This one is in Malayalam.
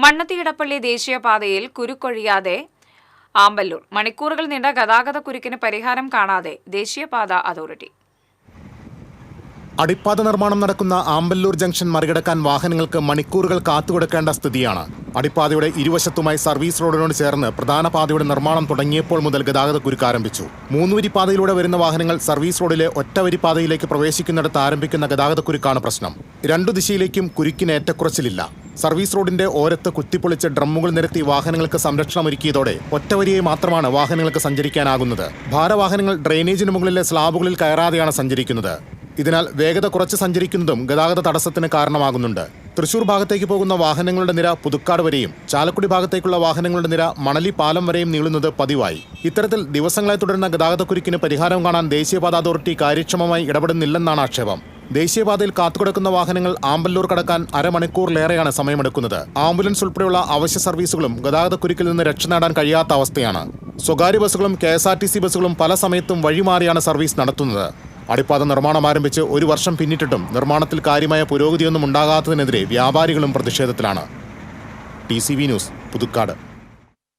മണ്ണത്തിയിടപ്പള്ളി ദേശീയപാതയിൽ കുരുക്കൊഴിയാതെ ആമ്പല്ലൂർ. മണിക്കൂറുകൾ നീണ്ട ഗതാഗത കുരുക്കിന് പരിഹാരം കാണാതെ ദേശീയപാത അതോറിറ്റി. അടിപ്പാത നിർമ്മാണം നടക്കുന്ന ആമ്പല്ലൂർ ജംഗ്ഷൻ മറികടക്കാൻ വാഹനങ്ങൾക്ക് മണിക്കൂറുകൾ കാത്തുകൊടുക്കേണ്ട സ്ഥിതിയാണ്. അടിപ്പാതയുടെ ഇരുവശത്തുമായി സർവീസ് റോഡിനോട് ചേർന്ന് പ്രധാന പാതയുടെ നിർമ്മാണം തുടങ്ങിയപ്പോൾ മുതൽ ഗതാഗത കുരുക്ക് ആരംഭിച്ചു. മൂന്നുവരി പാതയിലൂടെ വരുന്ന വാഹനങ്ങൾ സർവീസ് റോഡിലെ ഒറ്റവരി പാതയിലേക്ക് പ്രവേശിക്കുന്നിടത്ത് ആരംഭിക്കുന്ന ഗതാഗത കുരുക്കാണ് പ്രശ്നം. രണ്ടു ദിശയിലേക്കും കുരുക്കിന് ഏറ്റക്കുറച്ചിലില്ല. സർവീസ് റോഡിന്റെ ഓരത്ത് കുത്തിപ്പൊളിച്ച് ഡ്രമ്മുകൾ നിരത്തി വാഹനങ്ങൾക്ക് സംരക്ഷണമൊരുക്കിയതോടെ ഒറ്റവരിയെ മാത്രമാണ് വാഹനങ്ങൾക്ക് സഞ്ചരിക്കാനാകുന്നത്. ഭാരവാഹനങ്ങൾ ഡ്രെയിനേജിന് മുകളിലെ സ്ലാബുകളിൽ കയറാതെയാണ് സഞ്ചരിക്കുന്നത്. ഇതിനാൽ വേഗത കുറച്ച് സഞ്ചരിക്കുന്നതും ഗതാഗത തടസ്സത്തിന് കാരണമാകുന്നുണ്ട്. തൃശൂർ ഭാഗത്തേക്ക് പോകുന്ന വാഹനങ്ങളുടെ നിര പുതുക്കാട് വരെയും ചാലക്കുടി ഭാഗത്തേക്കുള്ള വാഹനങ്ങളുടെ നിര മണലി പാലം വരെയും നീളുന്നത് പതിവായി. ഇത്തരത്തിൽ ദിവസങ്ങളായി തുടരുന്ന ഗതാഗതക്കുരുക്കിന് പരിഹാരം കാണാൻ ദേശീയപാത അതോറിറ്റി കാര്യക്ഷമമായി ഇടപെടുന്നില്ലെന്നാണ് ആക്ഷേപം. ദേശീയപാതയിൽ കാത്തുകിടക്കുന്ന വാഹനങ്ങൾ ആമ്പല്ലൂർ കടക്കാൻ അരമണിക്കൂറിലേറെയാണ് സമയമെടുക്കുന്നത്. ആംബുലൻസ് ഉൾപ്പെടെയുള്ള അവശ്യ സർവീസുകളും ഗതാഗതക്കുരുക്കിൽ നിന്ന് രക്ഷ നേടാൻ കഴിയാത്ത അവസ്ഥയാണ്. സ്വകാര്യ ബസ്സുകളും KSRTC ബസ്സുകളും പല സമയത്തും വഴിമാറിയാണ് സർവീസ് നടത്തുന്നത്. അടിപ്പാത നിർമ്മാണം ആരംഭിച്ച് 1 വർഷം പിന്നിട്ടിട്ടും നിർമ്മാണത്തിൽ കാര്യമായ പുരോഗതിയൊന്നും ഉണ്ടാകാത്തതിനെതിരെ വ്യാപാരികളും പ്രതിഷേധത്തിലാണ്. TCV news, Puthukkad.